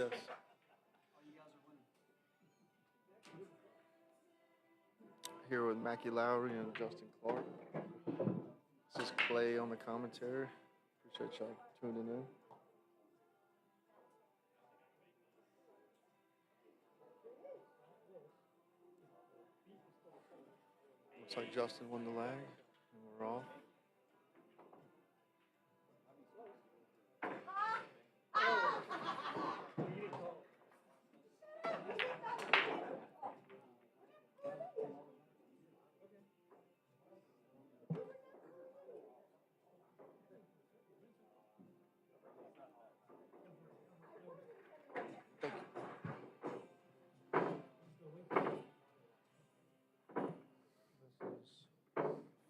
Yes. Here with Mackie Lowery and Justin Clark. This is Clay on the commentary. Appreciate y'all tuning in. Looks like Justin won the lag, and we're off.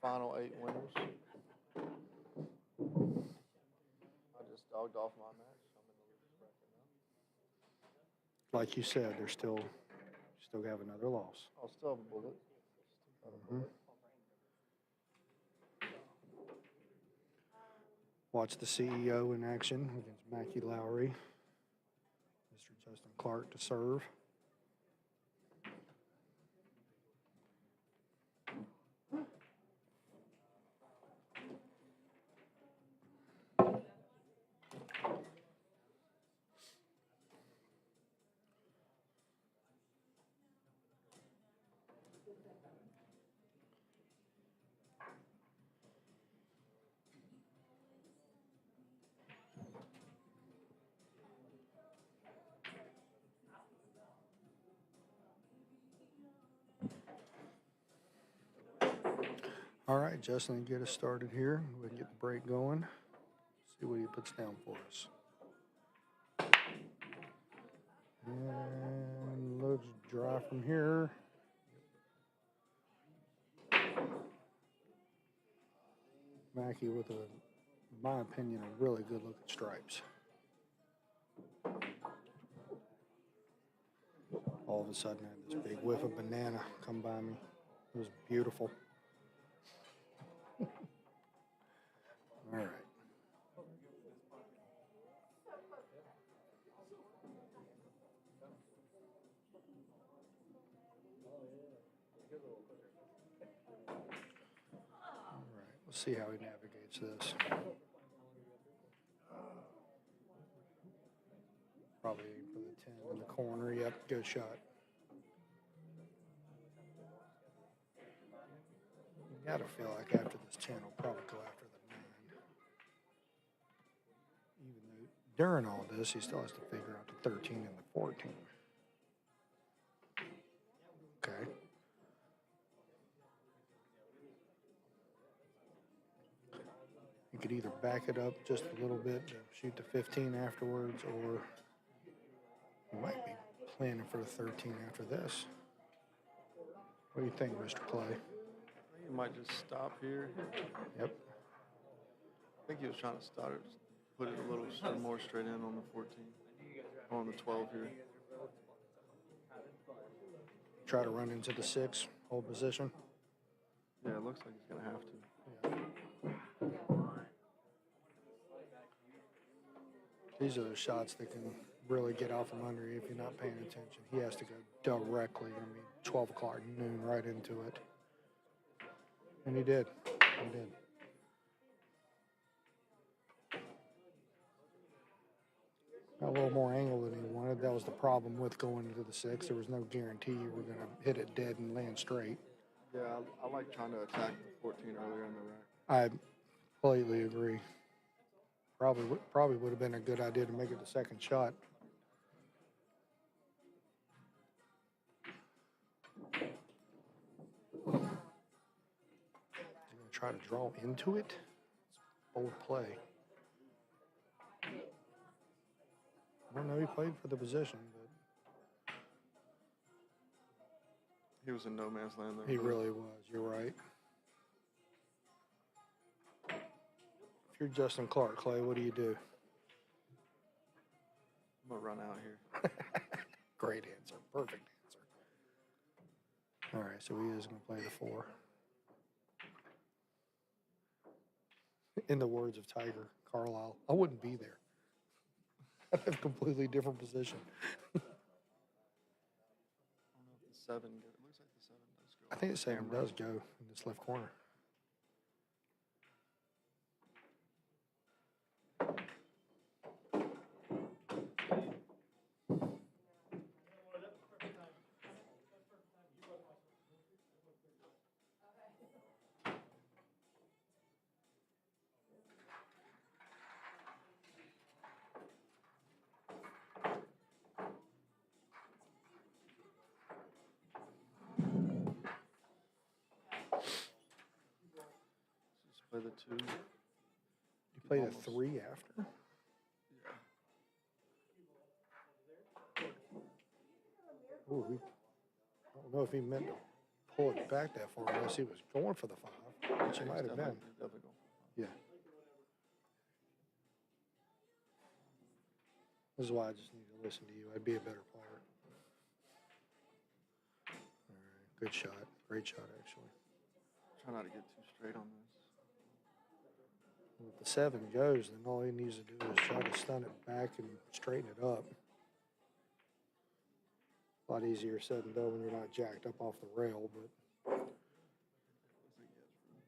Final 8 winners. I just dogged off my match. I'm in the losers bracket now. Like you said, they're still have another loss. I'll still have a bullet. Watch the CEO in action against Mackie Lowery. Mr. Justin Clark to serve. All right, Justin, get us started here. We can get the break going. See what he puts down for us. And loads dry from here. Mackie with in my opinion, a really good looking stripes. All of a sudden, I had this big whiff of banana come by me. It was beautiful. All right. Let's see how he navigates this. Probably aim for the 10 in the corner. Yep, good shot. You gotta feel like after this 10, he'll probably go after the 9. Even though during all this, he still has to figure out the 13 and the 14. Okay. You could either back it up just a little bit to shoot the 15 afterwards, or you might be planning for the 13 after this. What do you think, Mr. Clay? I think he might just stop here. Yep. I think he was trying to start it, put it a little more straight in on the 14, on the 12 here. Try to run into the 6, hold position. Yeah, it looks like he's going to have to. Yeah. These are the shots that can really get out from under you if you're not paying attention. He has to go directly, 12 o'clock noon right into it. And he did. He did. Got a little more angle than he wanted. That was the problem with going into the 6. There was no guarantee you were going to hit it dead and land straight. Yeah, I like trying to attack the 14 earlier in the rack. I completely agree. Probably would have been a good idea to make it the second shot. He's going to try to draw into it. It's bold play. I don't know. He played for the position, but he was in no man's land there. He really was. You're right. If you're Justin Clark, Clay, what do you do? I'm going to run out here. Great answer. Perfect answer. All right, so he is going to play the 4. In the words of Tiger Carlisle, I wouldn't be there. out of a completely different position. I don't know if the 7 goes. It looks like the 7 does go. I think the off 7 camera. does go in this left corner. Just play the 2. You play the almost- 3 after? Yeah. Ooh, I don't know if he meant to pull it back that far unless he was going for the 5, which he Yeah, might have been. he's definitely going. Yeah. This is why I just need to listen to you. I'd be a better player. All right. Good shot. Great shot, actually. Try not to get too straight on this. If the 7 goes, then all he needs to do is try to stun it back and straighten it up. A lot easier said than done when you're not jacked up off the rail, but Looks like he has room.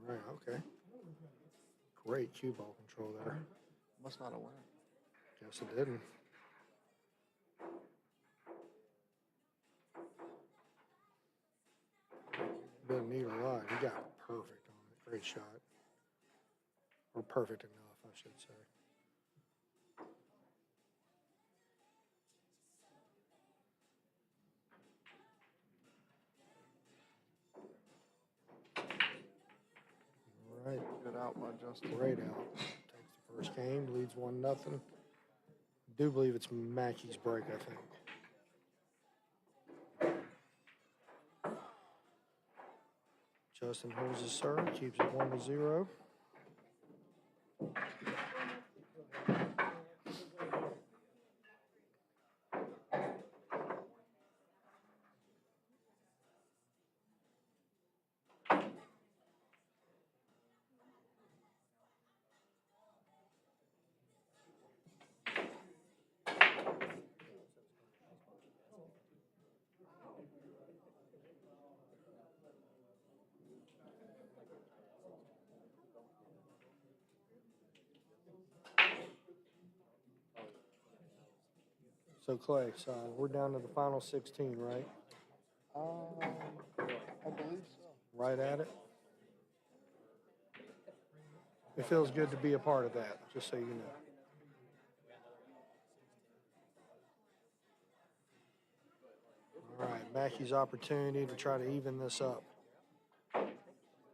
all right, okay. Great cue ball control there. Must not have went. Guess it didn't. Didn't need a lot. He got perfect on it. Great shot. Or perfect enough, I should say. All right. Good out by Justin. Great out. Takes the first game, leads 1-0. Do believe it's Mackie's break, I think. Justin holds his serve, keeps it 1-0. So Clay, so we're down to the final 16, right? I believe so. Right at it. It feels good to be a part of that, just so you know. All right, Mackie's opportunity to try to even this up.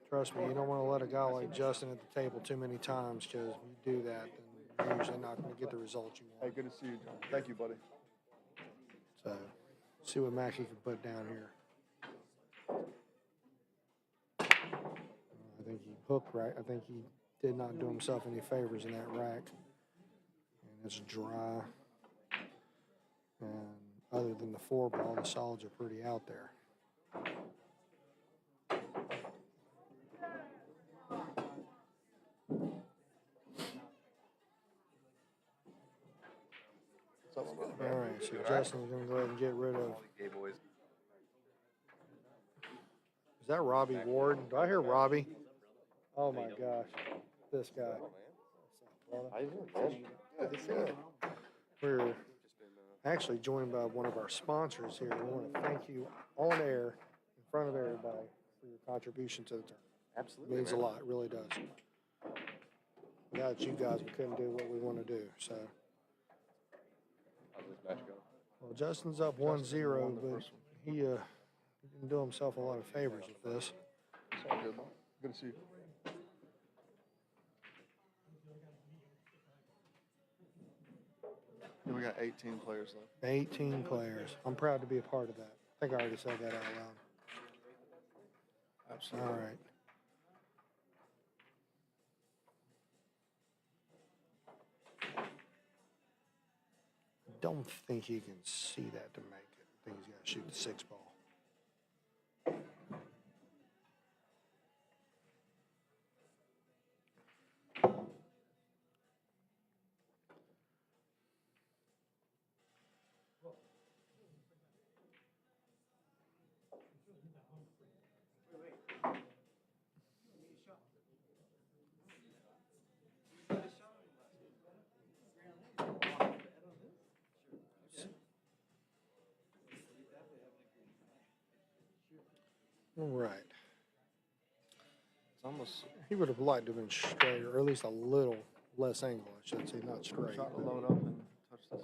Trust me, you don't want to let a guy like Justin at the table too many times, because if you do that, then you're usually not going to get the result you Hey, want. good to see you, John. Thank you, buddy. So, see what Mackie can put down here. I think he hooked right. I think he did not do himself any favors in that rack. And it's dry. And other than the 4 ball, the solids are pretty out there. What's up, brother? All right, so Justin's going to go ahead and get rid of. Is that Robbie Ward? Do I hear Robbie? Oh my gosh, this guy. How you doing, man? Good to see you. We're actually joined by one of our sponsors here. We want to thank you on air, in front of everybody, for your contribution to the tournament. Absolutely. It means a man. lot, it really does. Without you guys, we couldn't do what we want to do. So, How's this match going? well, Justin's up 1-0, but he didn't do himself a lot of favors with this. It's all good, man. Good to see you. And we got 18 players left. 18 players. I'm proud to be a part of that. I think I already said that out loud. Absolutely. All right. I don't think he can see that to make it. I think he's got to shoot the 6 ball. All right. It's almost He would have liked to have been straight, or at least a little less angle, I should say, not straight. trying to load up and touch this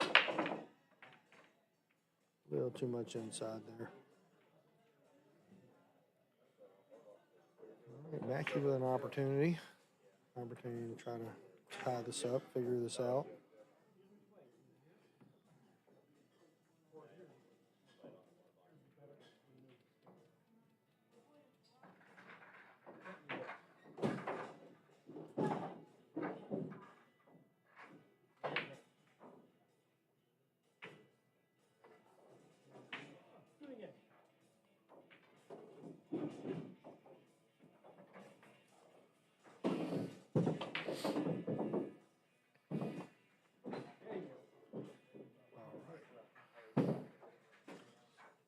8. A little too much inside there. All right, Mackie with an opportunity to try to tie this up, figure this out.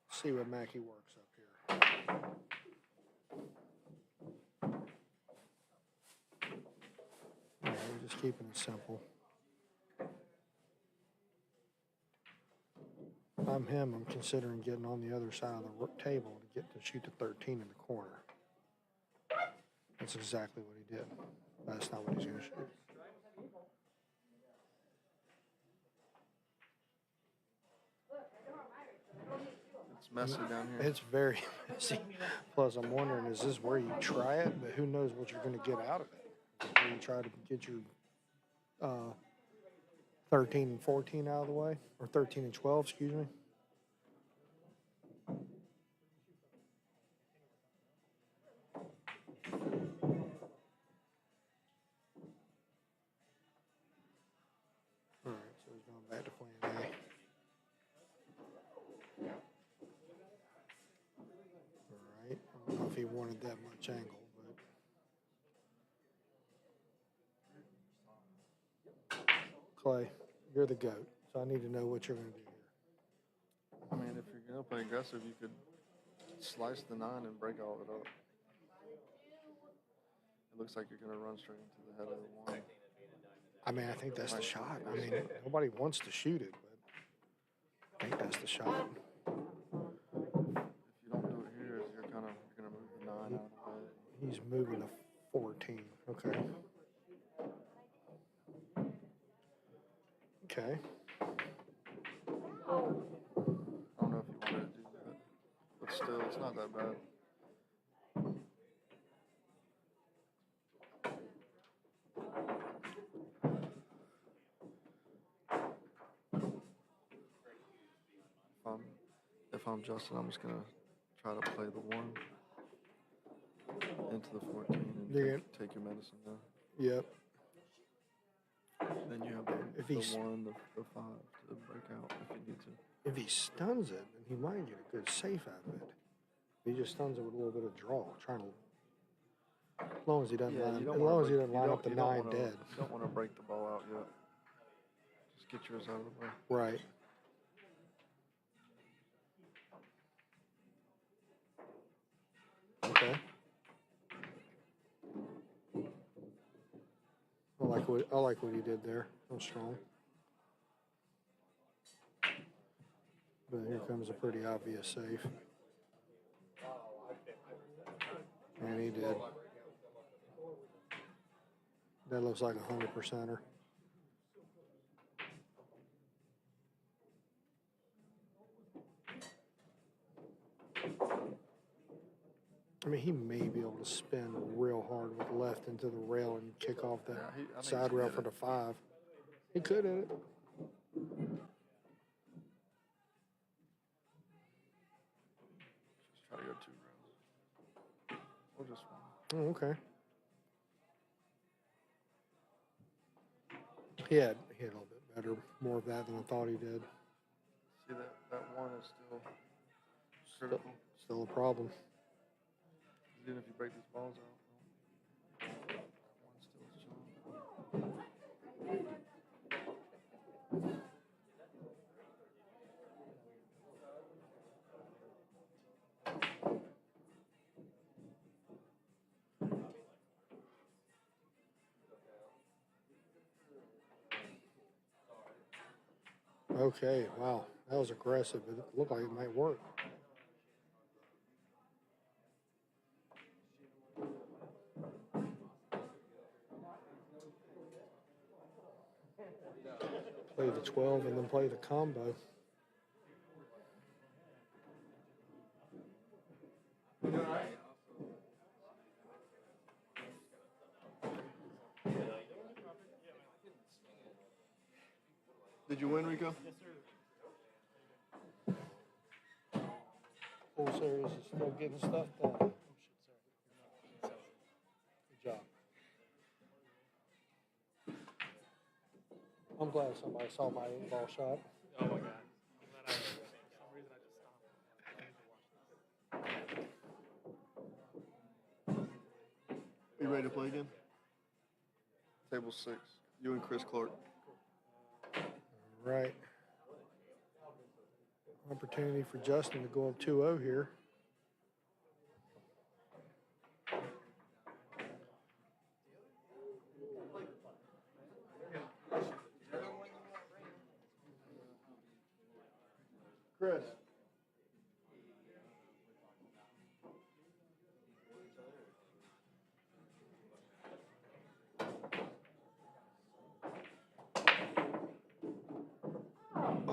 See what Mackie works up here. All right, we're just keeping it simple. If I'm him, I'm considering getting on the other side of the table to get to shoot the 13 in the corner. That's exactly what he did. That's not what he's going to shoot. It's messy down here. It's very messy. Plus, I'm wondering, is this where you try it? But who knows what you're going to get out of it? Where you try to get your 13 and 14 out of the way? Or 13 and 12, excuse me. All right, so he's going back to plan A. All right, I don't know if he wanted that much angle, but Clay, you're the GOAT, so I need to know what you're going to do here. I mean, if you're going to play aggressive, you could slice the 9 and break all of it up. It looks like you're going to run straight into the head of the 1. I mean, I think that's the shot. I mean, nobody wants to shoot it, but I think that's the shot. If you don't do it here, you're going to move the 9 out of the way. He's moving to 14. Okay. Okay. I don't know if you wanted to do that, but still, it's not that bad. If I'm Justin, I'm just going to try to play the 1 into the 14 and take your medicine down. Yep. Then you have the 1, the 5 to break out if you need to. If he stuns it, then he might get a good safe out of it. If he just stuns it with a little bit of draw, trying to. As long as he doesn't line up the 9 dead. You don't want to break the ball out yet. Just get yours out of the way. Right. Okay. I like what he did there. That was strong. But here comes a pretty obvious safe. And he did. That looks like a 100%er. I mean, he may be able to spin real hard with left into the rail and kick off that side rail for the 5. He could hit it. Just try to go 2 rounds. Or just 1. Oh, okay. He had a little bit better, more of that than I thought he did. See, that 1 is still critical. Still a problem. Even if you break these balls out, that 1's still strong. Okay, wow. That was aggressive. It looked like it might work. Play the 12 and then play the combo. Did you win, Rico? Whole series is still getting stuff done. Good job. I'm glad somebody saw my 8-ball shot. Oh my god. I'm glad I, for some reason I just stopped. You ready to play again? Table 6. You and Chris Clark. Right. Opportunity for Justin to go up 2-0 here. Chris.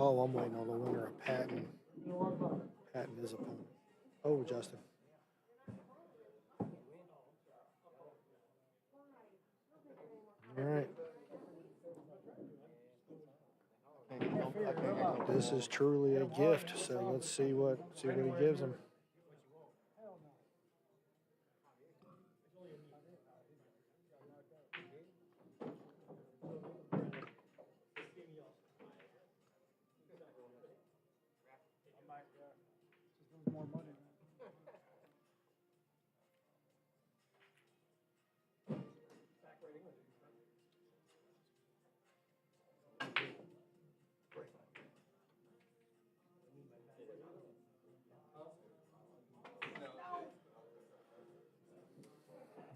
Oh, I'm waiting on the winner of Patton his opponent. Oh, Justin. All right. This is truly a gift, so let's see what he gives him.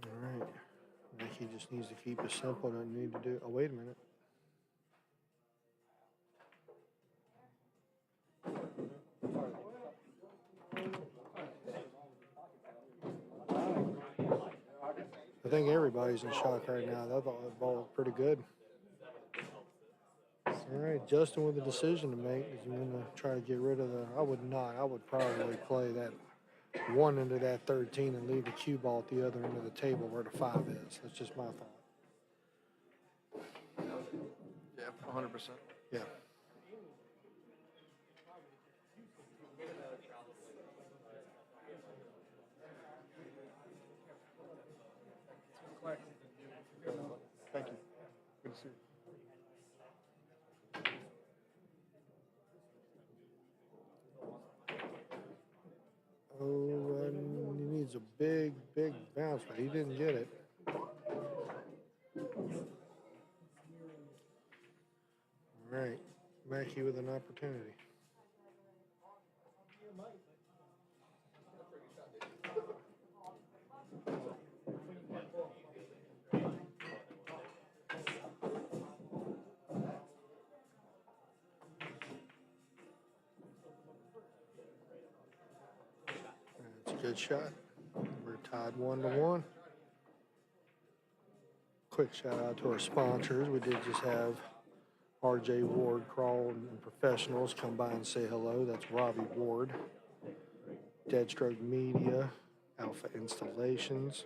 All right. I think he just needs to keep it simple. Doesn't need to do. Oh, wait a minute. I think everybody's in shock right now. That ball was pretty good. All right, Justin with a decision to make. Is he going to try to get rid of the? I would not. I would probably play that one into that 13 and leave the cue ball at the other end of the table where the 5 is. That's just my thought. Yeah, 100%. Yeah. Thank you. Good to see you. Oh, and he needs a big bounce, but he didn't get it. All right, Mackie with an opportunity. That's a good shot. We're tied 1-1. Quick shout out to our sponsors. We did just have RJ Ward Crawl and Professionals come by and say hello. That's Robbie Ward. Deadstroke Media, Alpha Installations,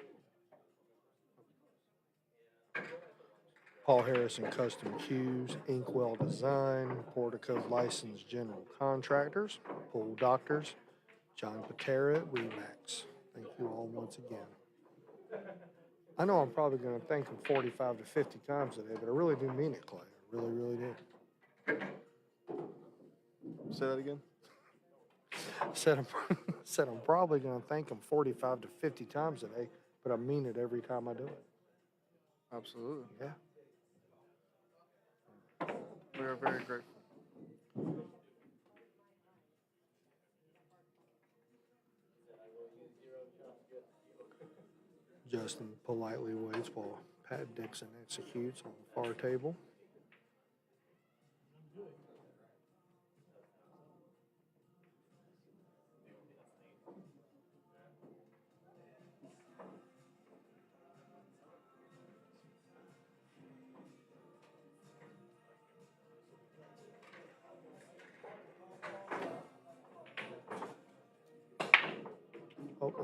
Paul Harrison Custom Cues, Inkwell Design, Portico Licensed General Contractors, Pool Doctors, John Patera, Remax. Thank you all once again. I know I'm probably going to thank him 45 to 50 times today, but I really do mean it, Clay. I really, really do. Say that again. Said I'm probably going to thank him 45 to 50 times today, but I mean it every time I do it. Absolutely. Yeah. We are very grateful. Justin politely waits while Pat Dixon executes on the far table.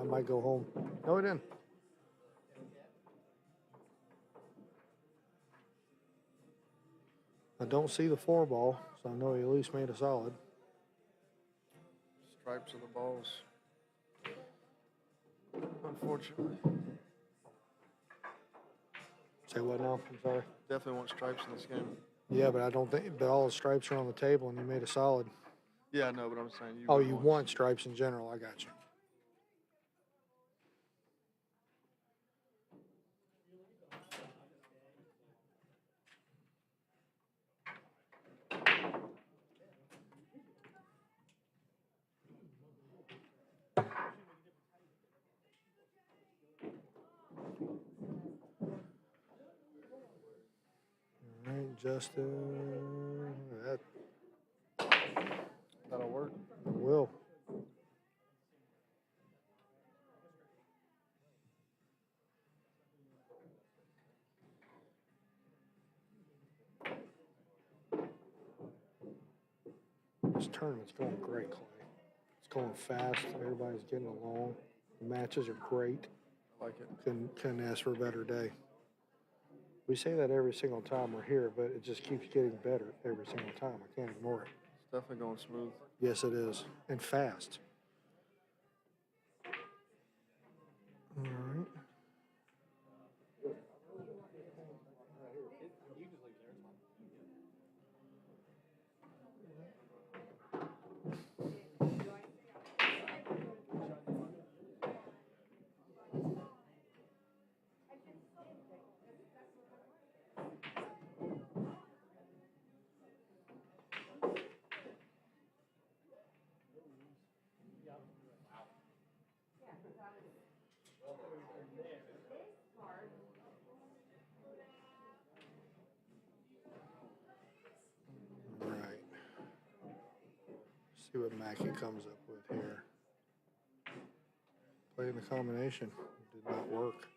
I might go home. No, he didn't. I don't see the 4 ball, so I know he at least made a solid. Stripes of the balls. Unfortunately. Say what now? I'm sorry. Definitely want stripes in this game. Yeah, but I don't think. But all the stripes are on the table, and you made a solid. Yeah, I know, but I'm saying you. Oh, you want stripes in general? I got you. All right, Justin. That'll work. Will. This tournament's going great, Clay. It's going fast. Everybody's getting along. The matches are great. I like it. Couldn't ask for a better day. We say that every single time we're here, but it just keeps getting better every single time. I can't ignore it. It's definitely going smooth. Yes, it is. And fast. All right. All right. See what Mackie comes up with here. Playing the combination. Did not work.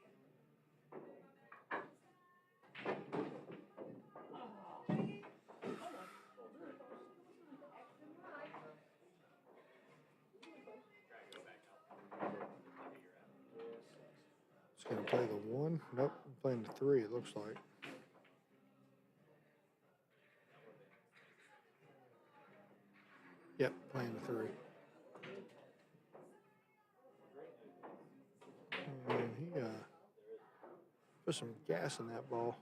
It's going to play the 1. Nope, playing the 3, it looks like. Yep, playing the 3. And he put some gas in that ball.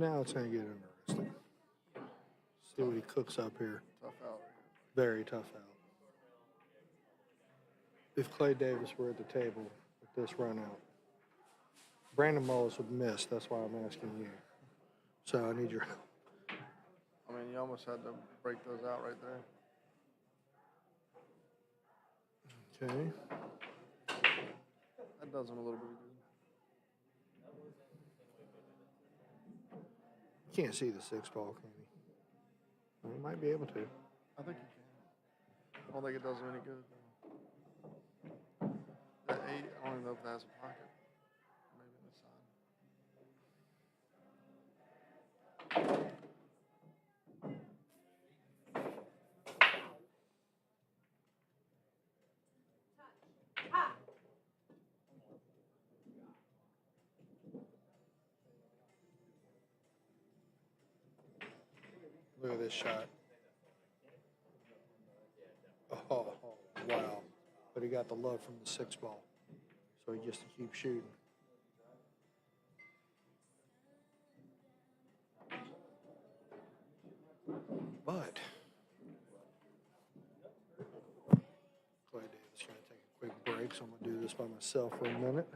Now it's going to get interesting. See what he cooks up here. Tough out. Very tough out. If Clay Davis were at the table with this run out, Brandon Mullis would miss. That's why I'm asking you. So I need your help. I mean, you almost had to break those out right there. Okay. That does him a little bit of good. Can't see the 6 ball, can he? Well, he might be able to. I think you can. I don't think it does him any good. That 8, I don't even know if that has a pocket. Maybe on the side. Look at this shot. Oh, wow. But he got the love from the 6 ball. So he gets to keep shooting. But Clay Davis is going to take a quick break, so I'm going to do this by myself for a minute.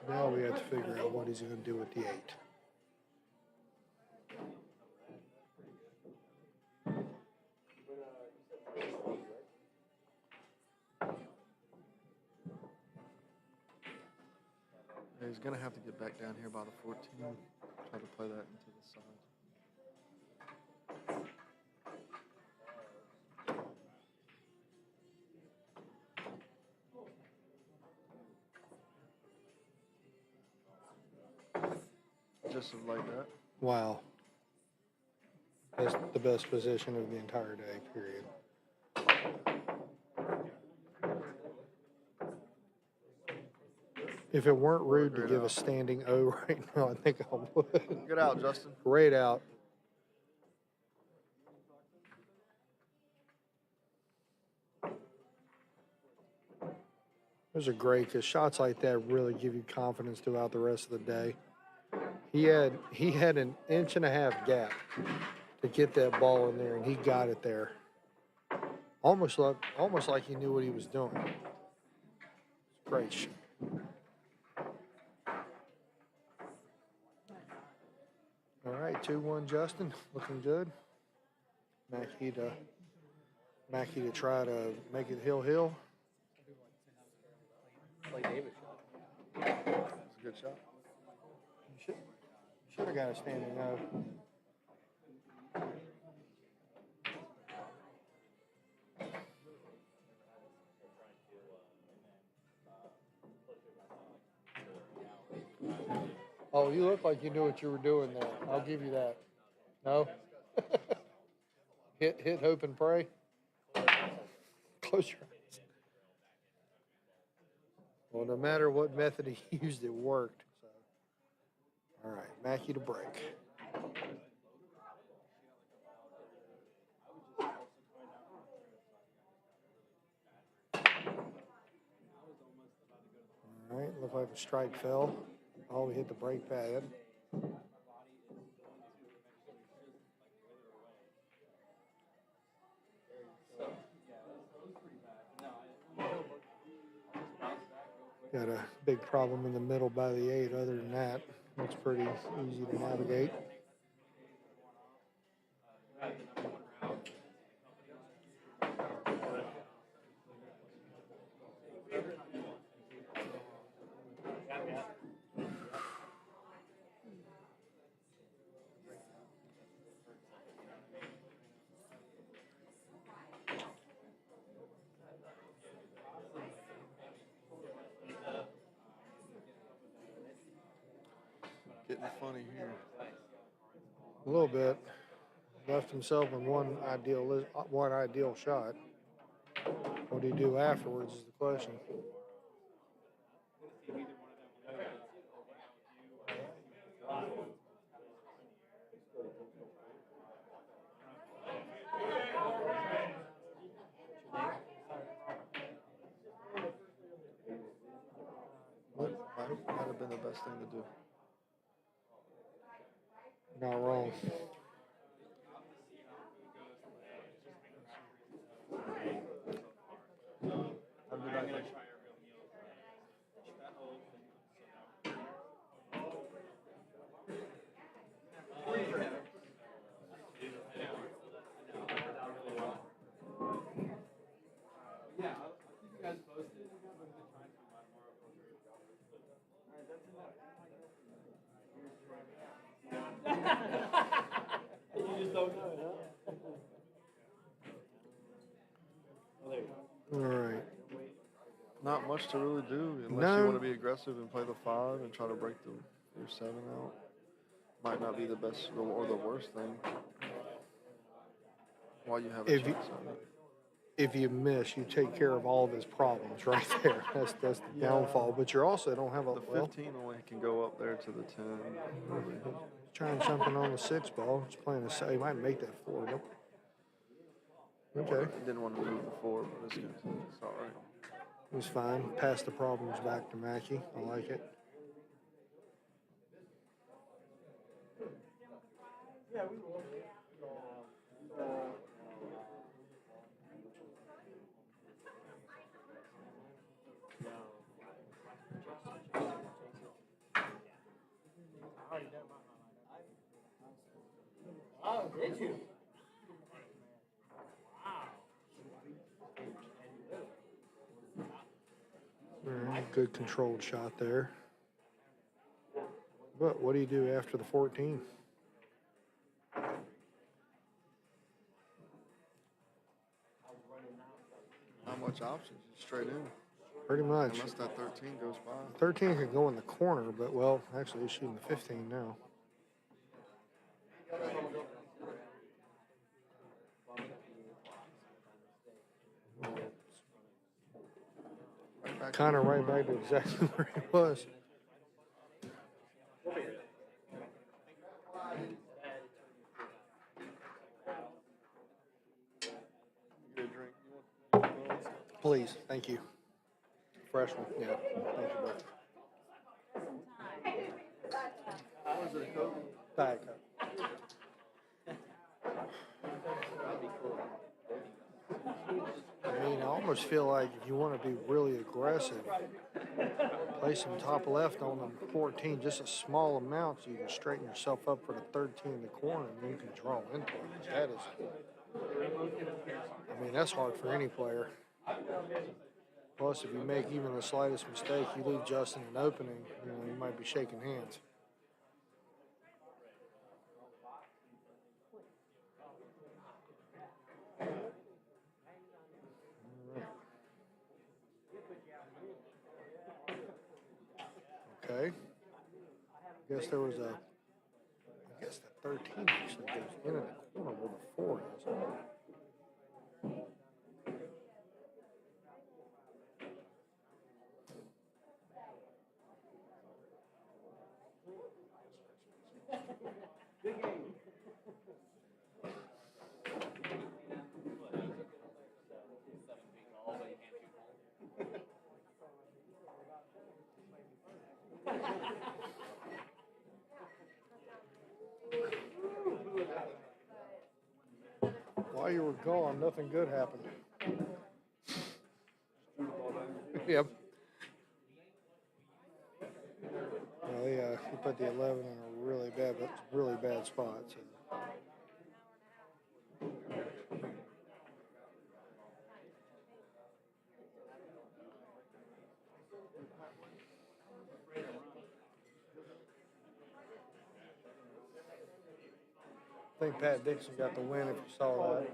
Now we have to figure out what he's going to do with the 8. Gonna have to get back down here by the 14. Try to play that into the side. Just like that. Wow. That's the best position of the entire day, period. If it weren't rude to give a standing O right now, I think I would. Get out, Justin. Great out. Those are great because shots like that really give you confidence throughout the rest of the day. He had an inch-and-a-half gap to get that ball in there, and he got it there. Almost like he knew what he was doing. Great shot. All right, 2-1 Justin, looking good. Mackie to try to make it hill. Play David shot. That's a good shot. You should have got a standing O. Oh, you look like you knew what you were doing there. I'll give you that. No? hit, hope, and pray. Close your eyes. Well, no matter what method he used, it worked. So. All right, Mackie to break. All right, looked like a strike fell. Oh, we hit the brake pad. Got a big problem in the middle by the 8. Other than that, it's pretty easy to navigate. Getting funny here. A little bit. Left himself in one ideal shot. What do you do afterwards is the question. Might have been the best thing to do. Not wrong. Have a good night. You just don't know, huh? Well, there you go. All right. Not much to really do unless you want to be aggressive and play the 5 and try to break your 7 out. Might not be the best or the worst thing while you have a chance on it. If you miss, you take care of all of his problems right there. That's the downfall. But you also don't have The 15 only can go up there to the 10. Really. Trying something on the 6 ball. He's playing a 7. He might make that 4. Nope. Okay. Didn't want to move the 4, but it's good. It's all right. It was fine. Pass the problems back to Mackie. I like it. Yeah, we will. Oh, did you? All right, good controlled shot there. But what do you do after the 14? Not much options. Just straight in. Pretty much. Unless that 13 goes by. 13 could go in the corner, but well, actually he's shooting the 15 now. Kind of right back to exactly where he was. Get a drink. Please, thank you. Fresh one, yeah. Thank you, both. What is it, a Coke? Diet Coke. I mean, I almost feel like if you want to be really aggressive, play some top left on the 14, just a small amount so you can straighten yourself up for the 13 in the corner and you can draw into it. That is, I mean, that's hard for any player. Plus, if you make even the slightest mistake, you leave Justin an opening, you know, you might be shaking hands. Okay. I guess there was I guess the 13 actually goes in the corner where the 4 is. While you were gone, nothing good happened. Yep. Well, he put the 11 in a really bad spot. So. I think Pat Dixon got the win if you saw that.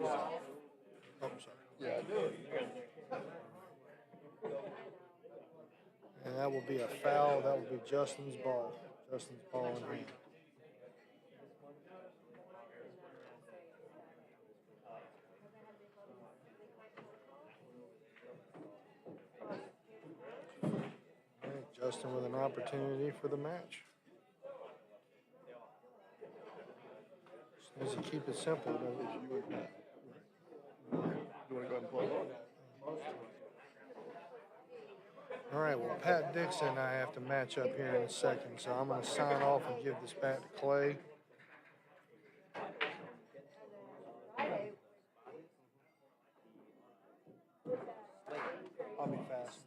Oh, I'm sorry. Yeah, I do. And that will be a foul. That will be Justin's ball. Justin's ball in hand. All right, Justin with an opportunity for the match. Just needs to keep it simple. You want to go ahead and play? All right, well, Pat Dixon and I have to match up here in a second, so I'm going to sign off and give this back to Clay. I'll be fast.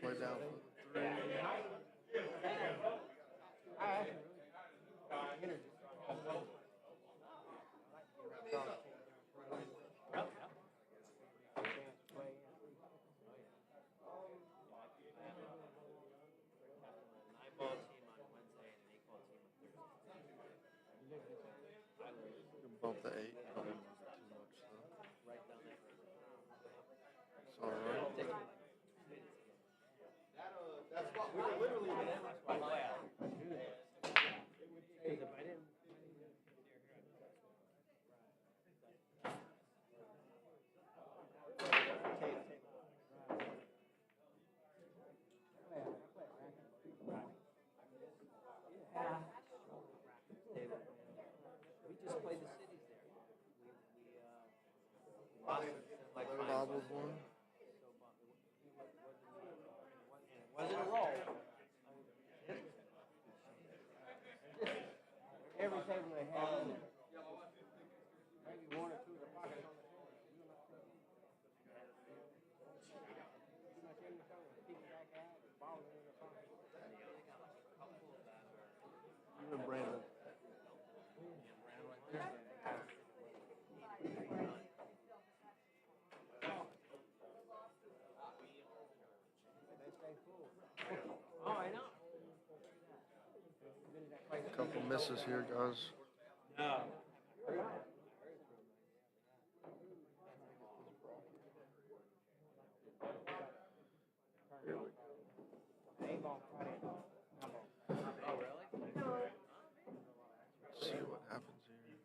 Play down for the 3. Bump the 8. I don't use it too much, though. It's all right. Bobbles one. Wasn't a roll. Every table they had, maybe 1 or 2 of the pockets on the corner. Him and Brandon. Couple misses here, guys. Here we go. Let's see what happens here.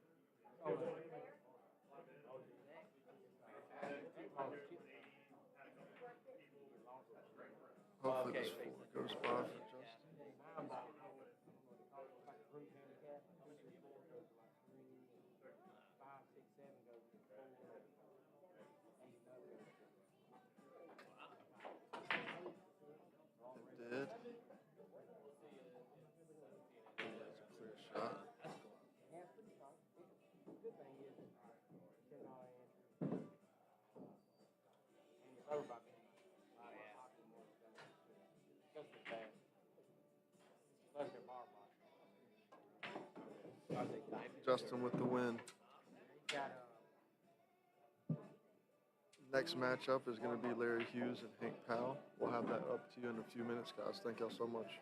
Hopefully this 4 goes by for Justin. It did. That's a clear shot. Justin with the win. Next matchup is going to be Larry Hughes and Hank Powell. We'll have that up to you in a few minutes, guys. Thank y'all so much.